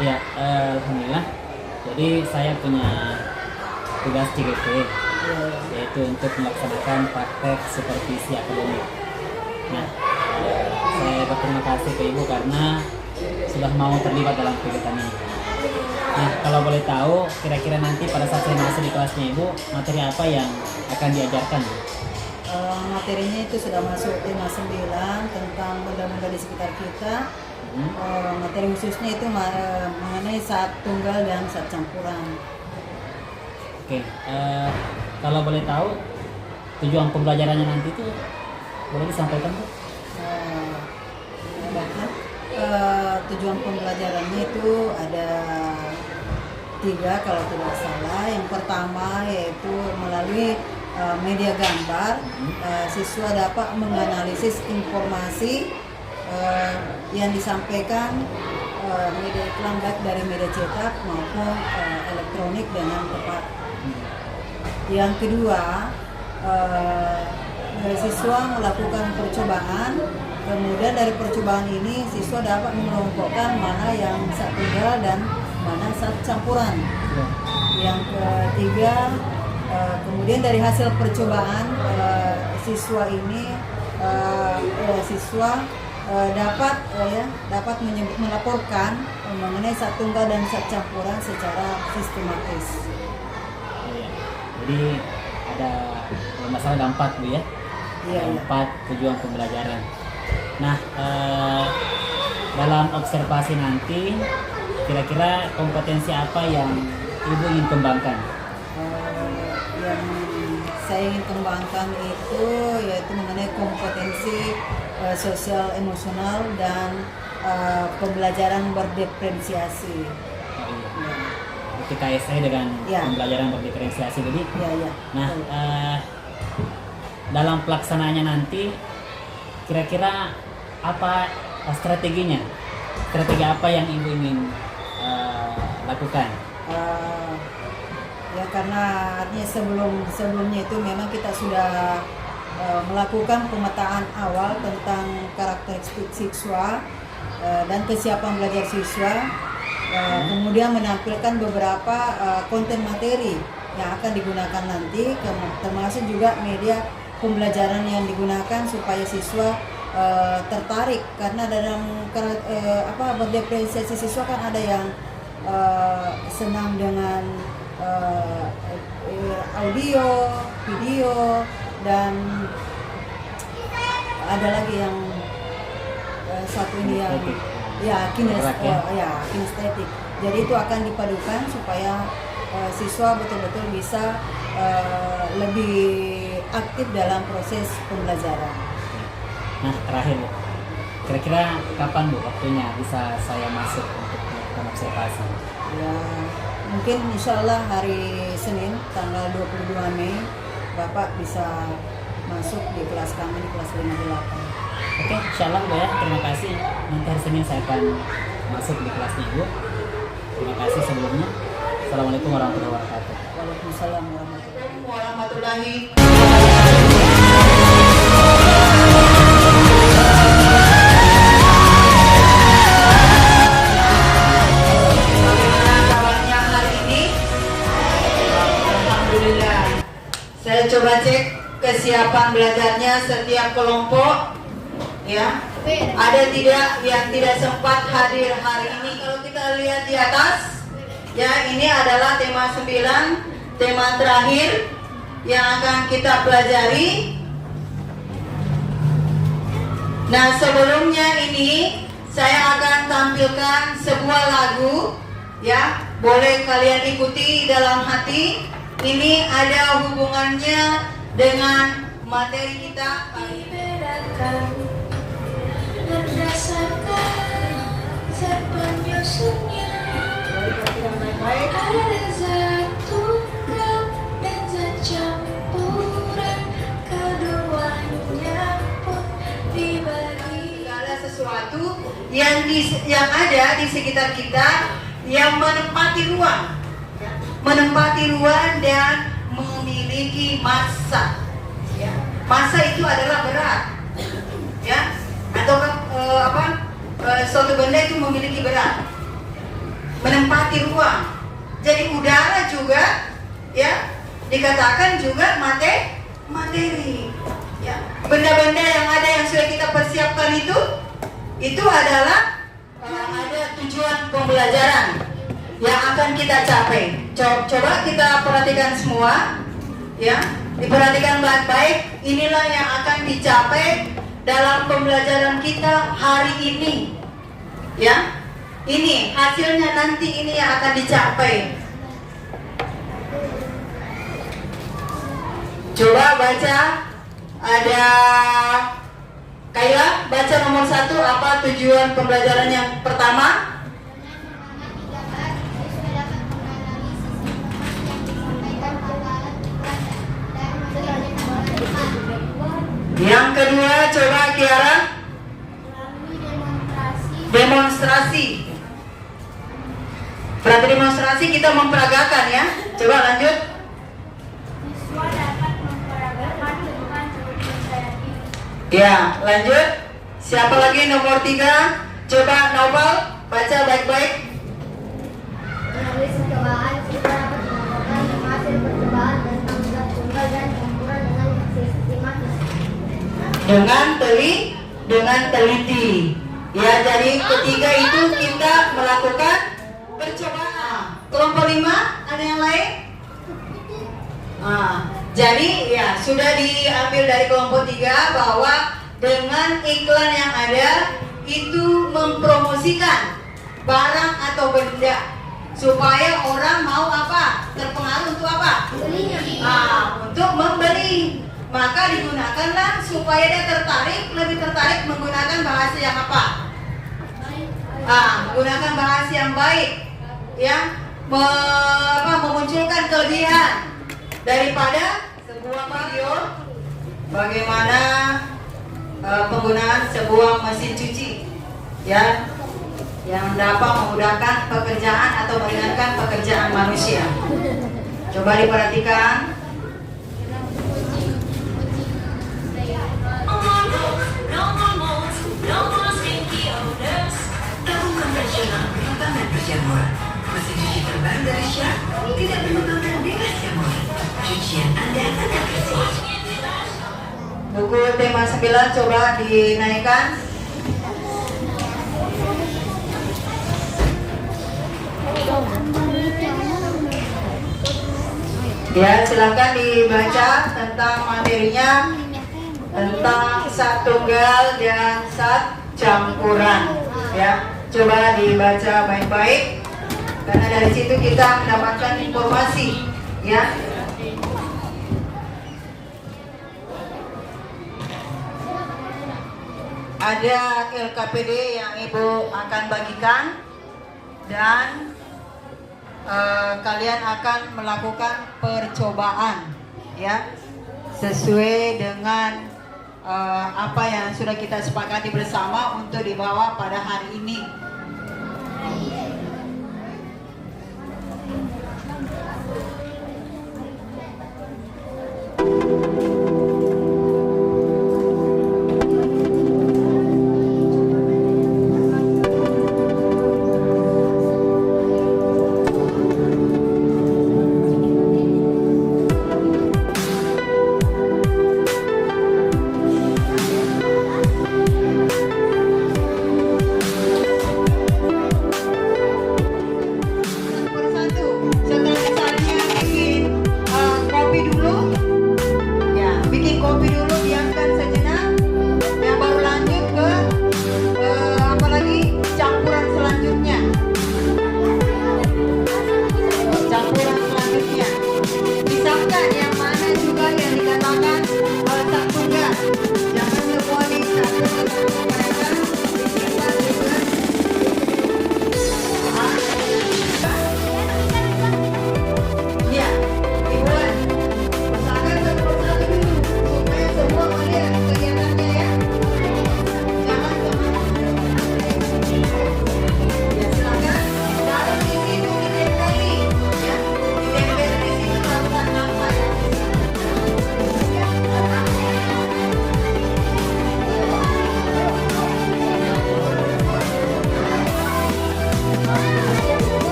Ya, alhamdulillah. Jadi saya punya tugas CGP, yaitu untuk melaksanakan praktek supervisi akademik. Nah, saya berterima kasih ke Ibu karena sudah mau terlibat dalam kegiatan ini. Nah, kalau boleh tahu, kira-kira nanti pada saat saya masuk di kelasnya Ibu, materi apa yang akan diajarkan? Materinya itu sudah masuk tema 9 tentang benda-benda di sekitar kita. Materi khususnya itu mengenai zat tunggal dan zat campuran. Oke, kalau boleh tahu tujuan pembelajarannya nanti itu boleh disampaikan Bu? Tujuan pembelajarannya itu ada 3 kalau tidak salah. Yang pertama yaitu melalui media gambar, siswa dapat menganalisis informasi yang disampaikan media iklan baik dari media cetak maupun elektronik dengan tepat. Yang kedua, siswa melakukan percobaan, kemudian dari percobaan ini siswa dapat mengelompokkan mana yang zat tunggal dan mana zat campuran. Yang ketiga, kemudian dari hasil percobaan siswa ini dapat melaporkan mengenai zat tunggal dan zat campuran secara sistematis. Jadi ada kalau nggak salah ada 4 Bu ya? Iya. 4 tujuan pembelajaran. Nah, dalam observasi nanti kira-kira kompetensi apa yang Ibu ingin kembangkan? Yang saya ingin kembangkan itu yaitu mengenai kompetensi sosial emosional dan pembelajaran berdiferensiasi. Itu KSE dengan pembelajaran berdiferensiasi tadi. Nah, dalam pelaksanaannya nanti kira-kira apa strateginya? Strategi apa yang Ibu ingin lakukan? Ya karena artinya sebelumnya itu memang kita sudah melakukan pemetaan awal tentang karakteristik siswa dan kesiapan belajar siswa, kemudian menampilkan beberapa konten materi yang akan digunakan nanti, termasuk juga media pembelajaran yang digunakan supaya siswa tertarik, karena dalam berdiferensiasi siswa kan ada yang senang dengan audio, video, dan ada lagi yang satu ini yang kinestetik. Jadi itu akan dipadukan supaya siswa betul-betul bisa lebih aktif dalam proses pembelajaran. Nah, terakhir, kira-kira kapan Bu waktunya bisa saya masuk untuk melakukan observasi? Ya, mungkin insya Allah hari Senin tanggal 22 Mei Bapak bisa masuk di kelas kami di kelas 58. Oke, insya Allah Bu ya, terima kasih. Nanti hari Senin saya akan masuk di kelasnya Ibu. Terima kasih sebelumnya. Assalamualaikum warahmatullahi wabarakatuh. Waalaikumsalam warahmatullahi Saya coba cek kesiapan belajarnya setiap kelompok, ya. Ada tidak yang tidak sempat hadir hari ini? Kalau kita lihat di atas, ya, ini adalah tema 9, tema terakhir yang akan kita pelajari. Nah, sebelumnya ini saya akan tampilkan sebuah lagu, ya. Boleh kalian ikuti dalam hati. Ini ada hubungannya dengan materi kita. Dibedakan berdasarkan zat penyusunnya. Ada zat tunggal dan zat campuran, keduanya pun dibagi. Segala sesuatu yang ada di sekitar kita yang menempati ruang dan memiliki massa. Ya. Massa itu adalah berat, ya, atau suatu benda itu memiliki berat. arti ruang. Jadi udara juga ya dikatakan juga materi. Ya, benda-benda yang ada yang sudah kita persiapkan itu adalah ada tujuan pembelajaran yang akan kita capai. Coba kita perhatikan semua, ya, diperhatikan baik-baik. Inilah yang akan dicapai dalam pembelajaran kita hari ini, ya. Ini hasilnya nanti, ini yang akan dicapai. Coba baca, ada Kaila, baca nomor 1, apa tujuan pembelajaran yang pertama? Yang kedua, coba Kiara. Demonstrasi. Berarti demonstrasi kita memperagakan ya. Coba lanjut. Siswa dapat memperagakan kehidupan kreatif. Ya, lanjut. Siapa lagi nomor 3? Coba Novel, baca baik-baik. Melalui percobaan, siswa dapat melakukan hasil percobaan tentang zat tunggal dan campuran dengan sistematis. Dengan teliti. Ya, jadi ketiga itu kita melakukan percobaan. Kelompok 5, ada yang lain? Jadi ya sudah diambil dari kelompok 3 bahwa dengan iklan yang ada itu mempromosikan barang atau benda supaya orang mau apa? Terpengaruh untuk apa? Untuk membeli. Maka digunakanlah supaya dia lebih tertarik menggunakan bahasa yang apa? Menggunakan bahasa yang baik, ya, memunculkan kelebihan daripada sebuah video bagaimana penggunaan sebuah mesin cuci, ya, yang dapat memudahkan pekerjaan atau meringankan pekerjaan manusia. Coba diperhatikan. Mesin cuci terbaru dari Shark tidak mengembangkan bebas jamur. Cucian Anda tetap bersih. Buku tema 9 coba dinaikkan. Ya, silakan dibaca tentang materinya, tentang zat tunggal dan zat campuran. Ya, coba dibaca baik-baik karena dari situ kita mendapatkan informasi, ya. Ada LKPD yang Ibu akan bagikan dan kalian akan melakukan percobaan, ya, sesuai dengan apa yang sudah kita sepakati bersama untuk dibawa pada hari ini.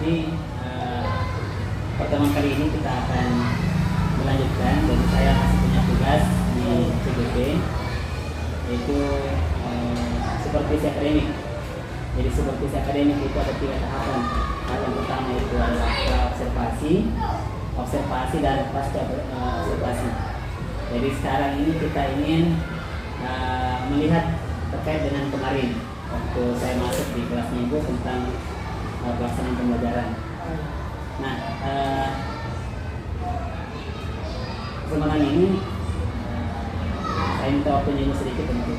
Jadi pertemuan kali ini kita akan melanjutkan. Jadi saya masih punya tugas di CGP, yaitu supervisi akademik. Jadi supervisi akademik itu ada 3 tahapan. Hal yang pertama itu adalah observasi dan pasca observasi. Jadi sekarang ini kita ingin melihat terkait dengan kemarin waktu saya masuk di kelasnya Ibu tentang pelaksanaan pembelajaran. Nah, kesempatan ini saya minta waktunya Ibu sedikit untuk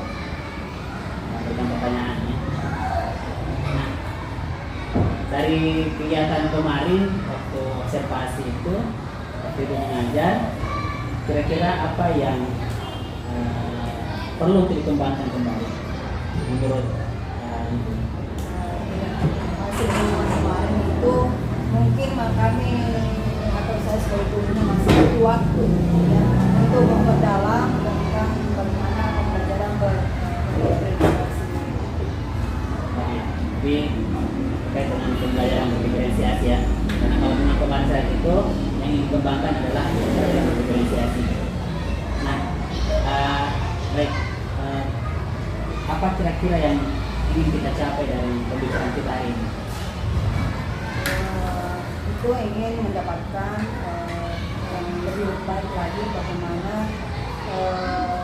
berikan pertanyaannya. Nah, dari kegiatan kemarin waktu observasi itu, waktu Ibu mengajar, kira-kira apa yang perlu dikembangkan kembali menurut Ibu? Hasil kemarin itu mungkin kami atau saya sebagai gurunya masih butuh waktu ya, untuk memperdalam tentang bagaimana pembelajaran berintegrasi. Tapi terkait dengan pembelajaran berdiferensiasi ya, karena kalau dengan kemarin saya itu yang dikembangkan adalah pembelajaran berdiferensiasi. Nah, baik, apa kira-kira yang ingin kita capai dari pembicaraan kita ini? Itu ingin mendapatkan yang lebih baik lagi bagaimana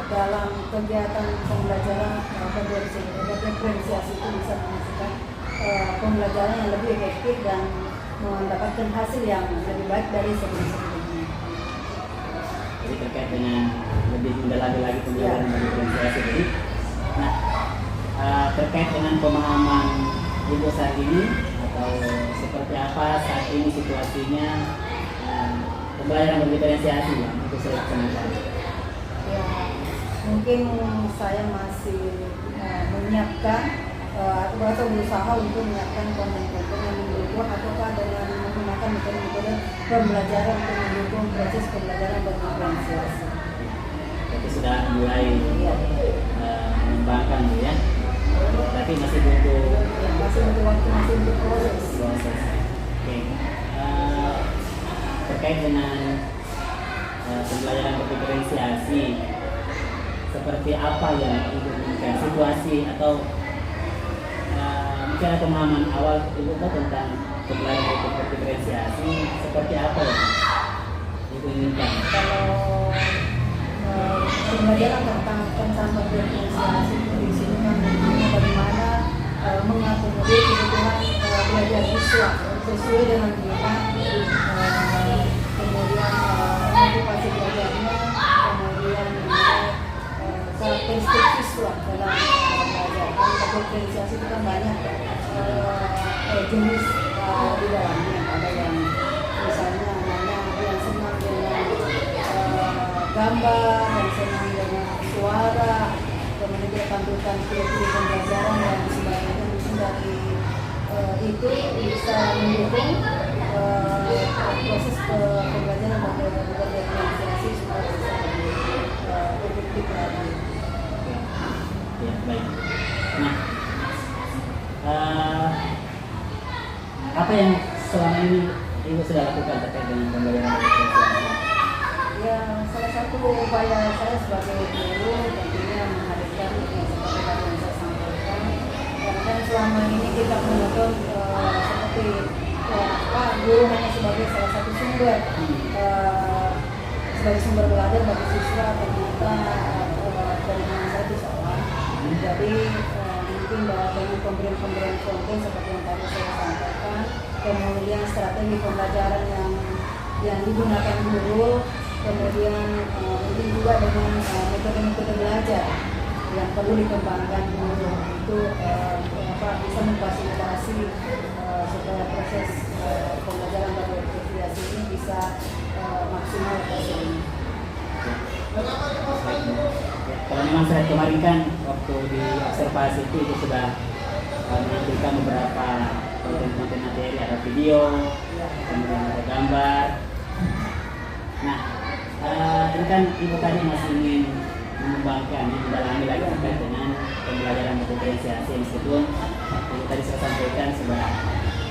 dalam kegiatan pembelajaran berdiferensiasi itu bisa menghasilkan pembelajaran yang lebih efektif dan mendapatkan hasil yang lebih baik dari sebelum-sebelumnya. Jadi terkait dengan lebih mendalami lagi pembelajaran berdiferensiasi. Jadi, nah, terkait dengan pemahaman Ibu saat ini atau seperti apa saat ini situasinya pembelajaran berdiferensiasi yang itu saya laksanakan. Ya, mungkin saya masih menyiapkan atau berusaha untuk menyiapkan konten-konten yang mendukung ataukah dengan menggunakan metode-metode pembelajaran untuk mendukung proses pembelajaran berdiferensiasi. Jadi sudah mulai mengembangkan ya, tapi masih butuh waktu, masih butuh proses. Oke. Terkait dengan pembelajaran berdiferensiasi, seperti apa yang Ibu inginkan situasi atau mungkin ada pemahaman awal Ibu tentang pembelajaran berdiferensiasi seperti apa yang Ibu inginkan? Kalau pembelajaran tentang berdiferensiasi itu di sini kan bagaimana mengakomodir kebutuhan belajar siswa sesuai dengan minat, kemudian motivasi belajarnya, kemudian karakteristik siswa dalam belajar. Berdiferensiasi itu kan banyak jenis di dalamnya. Ada yang misalnya anaknya yang senang dengan gambar, yang senang dengan suara, kemudian dia tampilkan film-film pembelajaran dan sebagainya. Mungkin dari itu bisa mendukung proses pembelajaran berdiferensiasi supaya bisa lebih efektif lagi. Ya, baik. Nah, apa yang selama ini Ibu sudah lakukan terkait dengan pembelajaran berdiferensiasi? Ya, salah satu upaya saya sebagai guru tentunya menghadirkan seperti tadi yang saya sampaikan. Karena kan selama ini kita menonton seperti guru hanya sebagai salah satu sumber sebagai sumber belajar bagi siswa, ternyata dari mana saya itu salah. Jadi mungkin dengan pemberian konten seperti yang tadi saya sampaikan, kemudian strategi pembelajaran yang digunakan guru, kemudian mungkin juga dengan metode-metode belajar yang perlu dikembangkan guru itu bisa memfasilitasi supaya proses pembelajaran berdiferensiasi ini bisa maksimal hasilnya. Kalau memang saya kemarin kan waktu di observasi itu sudah menampilkan beberapa konten-konten materi, ada video, kemudian ada gambar. Nah, ini kan Ibu tadi masih ingin mengembangkan, mendalami lagi terkait dengan pembelajaran berdiferensiasi, meskipun Ibu tadi saya sampaikan sudah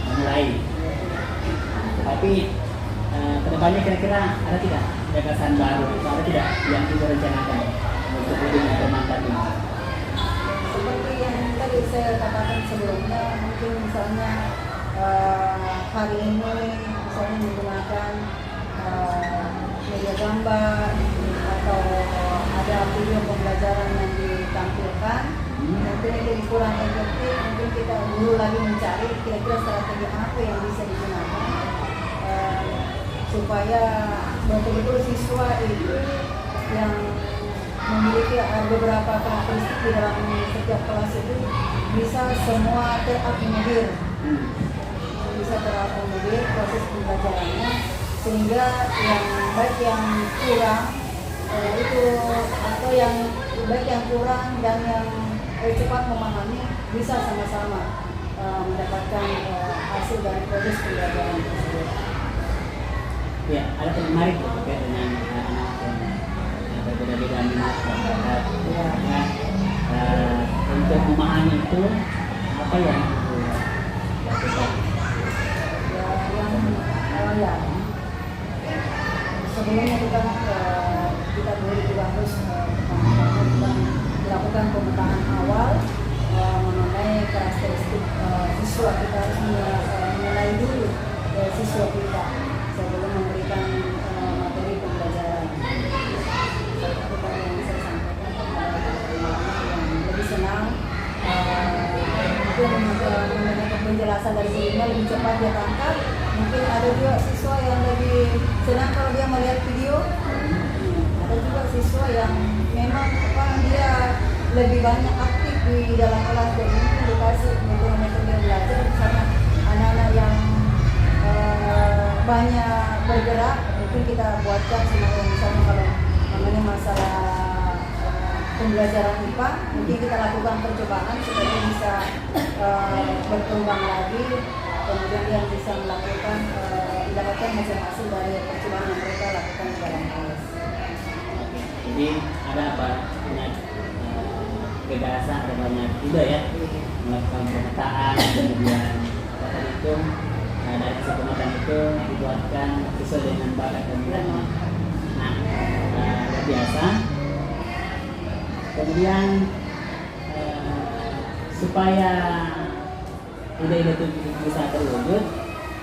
memulai. Tapi kedepannya kira-kira ada tidak gagasan baru atau ada tidak yang direncanakan untuk lebih mempermantap ini? Seperti yang tadi saya katakan sebelumnya, mungkin misalnya hari ini misalnya menggunakan media gambar atau ada video pembelajaran yang ditampilkan, mungkin itu kurang efektif. Mungkin kita dulu lagi mencari kira-kira strategi apa yang bisa digunakan supaya betul-betul siswa itu yang memiliki beberapa karakteristik di dalam setiap kelas itu bisa semua terakomodir, proses pembelajarannya, sehingga yang baik yang kurang itu atau yang baik yang kurang dan yang cepat memahami bisa sama-sama mendapatkan hasil dari proses pembelajaran tersebut. Ya, ada yang menarik terkait dengan anak yang berbeda-beda minat masyarakat. Ya, untuk memahami itu apa yang dilakukan? Ya, sebelumnya kita boleh juga harus dilakukan pemetaan awal mengenai karakteristik siswa. Kita harus mengenai dulu siswa kita sebelum memberikan materi pembelajaran. Seperti yang saya sampaikan, yang lebih senang mungkin mendengar penjelasan dari sebelumnya lebih cepat dia tangkap. Mungkin ada juga siswa yang lebih senang kalau dia melihat video. Ada juga siswa yang memang dia lebih banyak aktif di dalam kelas, dan mungkin dikasih metode belajar, misalnya anak-anak yang banyak bergerak, mungkin kita buatkan semacam misalnya kalau namanya masalah pembelajaran IPA, mungkin kita lakukan percobaan supaya bisa berkembang lagi, kemudian dia bisa melakukan mendapatkan hasil dari percobaan yang mereka lakukan di dalam kelas. Jadi ada banyak gagasan, ada banyak juga ya melakukan pemetaan, kemudian apa tadi itu dari hasil pemetaan itu dibuatkan sesuai dengan bakat dan minatnya. Nah, luar biasa. Kemudian supaya ide-ide itu bisa terwujud,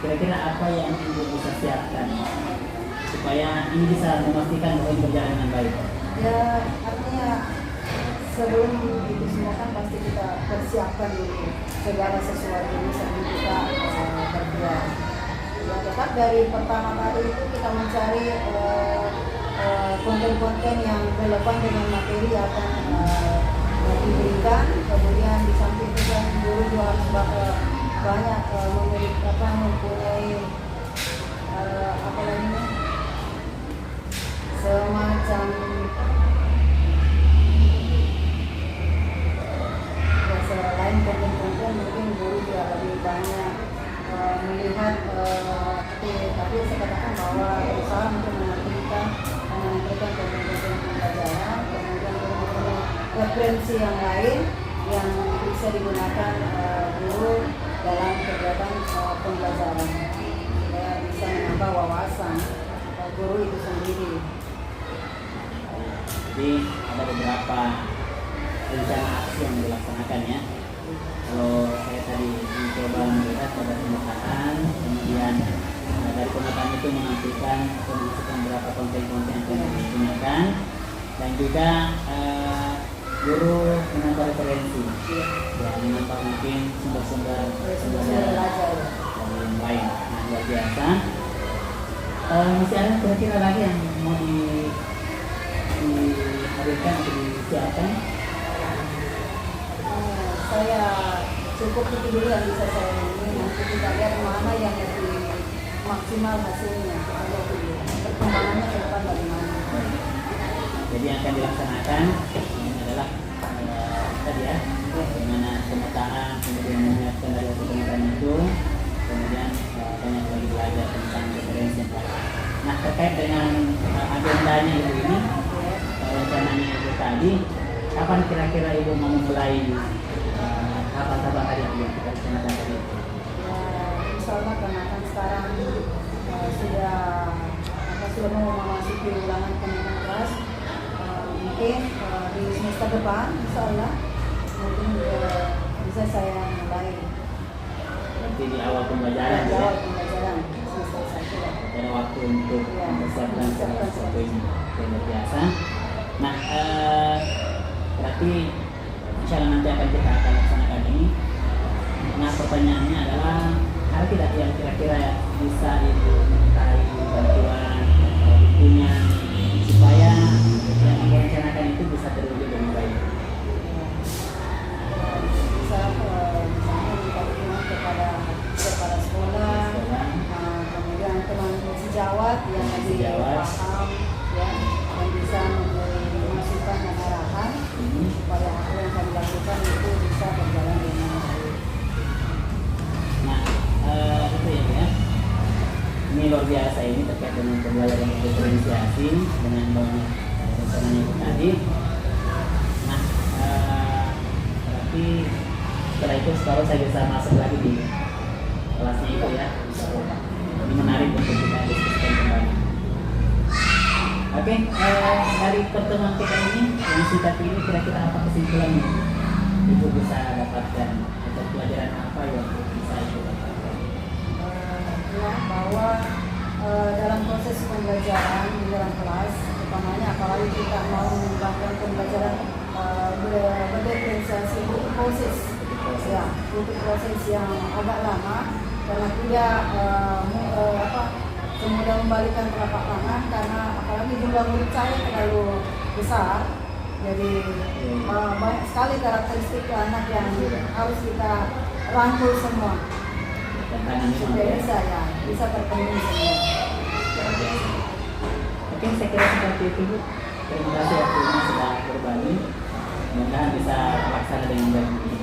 kira-kira apa yang Ibu bisa siapkan supaya ini bisa memastikan bahwa ini berjalan dengan baik? Ya, artinya sebelum itu semua kan pasti kita persiapkan dulu segala sesuatunya sebelum kita berbuat. Ya, tetap dari pertama kali itu kita mencari konten-konten yang relevan dengan materi yang akan diberikan. Kemudian di samping itu kan guru juga harus banyak mempunyai apa namanya semacam selain konten-konten, mungkin guru juga lebih banyak melihat tapi saya katakan bahwa berusaha untuk mengajarkan konten-konten pembelajaran, kemudian guru referensi yang lain yang bisa digunakan guru dalam kegiatan pembelajaran, ya, bisa menambah wawasan guru itu sendiri. Jadi ada beberapa rencana aksi yang dilaksanakan ya. Kalau saya tadi mencoba melihat pada pemetaan, kemudian dari pemetaan itu menampilkan atau memasukkan beberapa konten-konten yang akan digunakan, dan juga guru menambah referensi, ya, menambah mungkin sumber-sumber belajar yang lain. Nah, luar biasa. Masih ada kira-kira lagi yang mau dihadirkan atau disiapkan? Saya cukup itu dulu yang bisa saya ini, nanti kita lihat mana yang lebih maksimal hasilnya, perkembangannya ke depan bagaimana. Jadi yang akan dilaksanakan ini adalah tadi ya, bagaimana pemetaan, kemudian menyiapkan dari hasil pemetaan itu, kemudian banyak lagi belajar tentang referensi yang lain. Nah, terkait dengan agendanya Ibu ini, rencananya Ibu tadi, kapan kira-kira Ibu mau memulai tahapan-tahapan tadi yang kita rencanakan tadi? Ya, insya Allah karena kan sekarang sudah mau memasuki ulangan kenaikan kelas. Mungkin di semester depan, insya Allah mungkin bisa saya mulai Nanti di awal pembelajaran ya. jawab pembelajaran semester 1 lah. Ada waktu untuk Ya, mempersiapkan segala mempersiapkan sesuatu ini yang luar biasa. Nah, berarti insya Allah nanti kita akan laksanakan ini. Nah, pertanyaannya adalah ada tidak yang kira-kira bisa ibu mintai bantuan atau bukunya supaya yang direncanakan itu bisa terwujud dengan baik. Bisa misalnya minta dukungan kepada kepala sekolah, kemudian teman sejawat yang lebih Sejawat. paham ya, dan bisa memberi masukan dan arahan supaya apa yang kami lakukan itu bisa berjalan dengan baik. Nah, itu ya. Ini luar biasa ini terkait dengan pembelajaran diferensiasi dengan banyak rencananya itu tadi. Nah, berarti setelah itu sekarang saya bisa masuk lagi di kelasnya itu ya. Ini menarik untuk kita diskusikan kembali. Oke, dari pertemuan kita ini yang singkat ini kira-kira apa kesimpulannya? Ibu bisa dapatkan atau pelajaran apa yang bisa ibu dapatkan? Ya, bahwa dalam proses pembelajaran di dalam kelas, utamanya apalagi kita mau mengembangkan pembelajaran berdiferensiasi untuk proses, ya, untuk proses yang agak lama karena tidak semudah membalikan telapak tangan karena apalagi jumlah murid saya terlalu besar, jadi banyak sekali karakteristik anak yang harus kita rangkul semua. Tantangan ini Sudah bisa ya, bisa terpenuhi semua. Oke, saya kira seperti itu Bu. Terima kasih waktunya sudah berbagi. Mudah-mudahan bisa terlaksana dengan baik.